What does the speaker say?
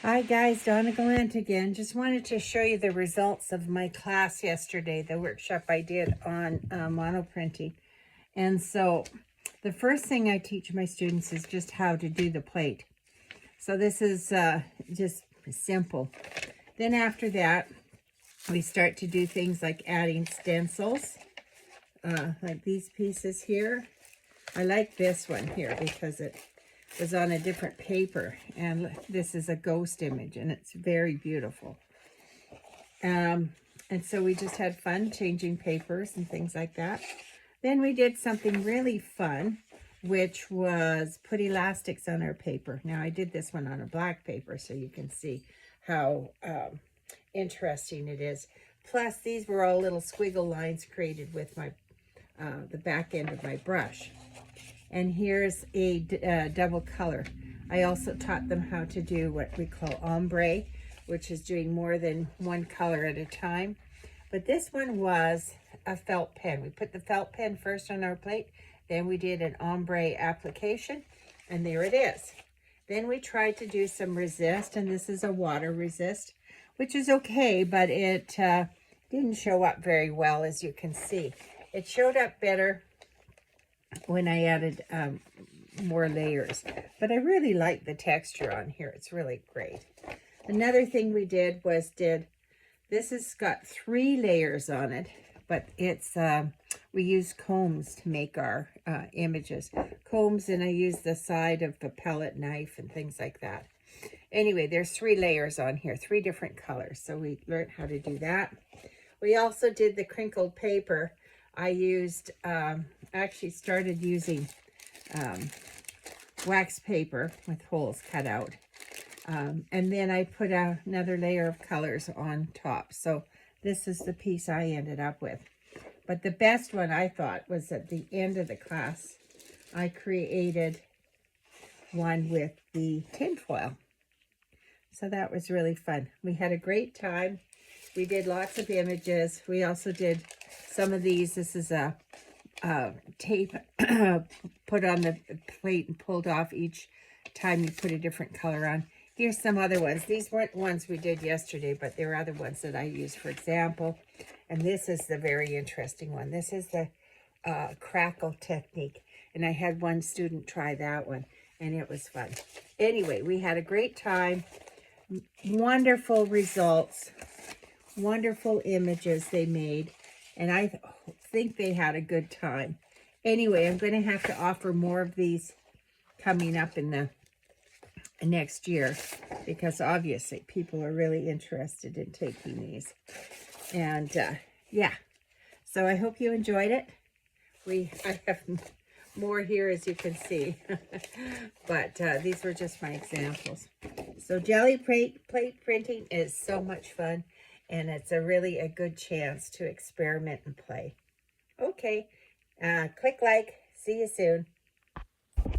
Hi guys, Donna Gallant again. Just wanted to show you the results of my class yesterday, the workshop I did on monoprinting. And so the first thing I teach my students is just how to do the plate. So this is just simple. Then after that, we start to do things like adding stencils, like these pieces here. I like this one here because it was on a different paper, and this is a ghost image, and it's very beautiful. And so we just had fun changing papers and things like that. Then we did something really fun, which was put elastics on our paper. Now I did this one on a black paper, so you can see how interesting it is. Plus, these were all little squiggle lines created with my the back end of my brush. And here's a double color. I also taught them how to do what we call ombre, which is doing more than one color at a time. But this one was a felt pen. We put the felt pen first on our plate, then we did an ombre application, and there it is. Then we tried to do some resist, and this is a water resist, which is okay, but it didn't show up very well, as you can see. It showed up better when I added more layers, but I really like the texture on here. It's really great. Another thing we did was this has got 3 layers on it, but it's we use combs to make our images. Combs, and I use the side of the palette knife and things like that. Anyway, there's 3 layers on here, 3 different colors, so we learned how to do that. We also did the crinkled paper. I used, actually started using wax paper with holes cut out. And then I put another layer of colors on top. So this is the piece I ended up with. But the best one, I thought, was at the end of the class. I created one with the tinfoil. So that was really fun. We had a great time. We did lots of images. We also did some of these. This is a tape put on the plate and pulled off each time you put a different color on. Here's some other ones. These weren't ones we did yesterday, but there are other ones that I use, for example. And this is the very interesting one. This is the crackle technique. And I had one student try that one, and it was fun. Anyway, we had a great time. Wonderful results. Wonderful images they made, and I think they had a good time. Anyway, I'm going to have to offer more of these coming up in the next year, because obviously people are really interested in taking these. And yeah, so I hope you enjoyed it. I have more here, as you can see, but these were just my examples. So Geli plate printing is so much fun, and it's really a good chance to experiment and play. Okay, click like. See you soon.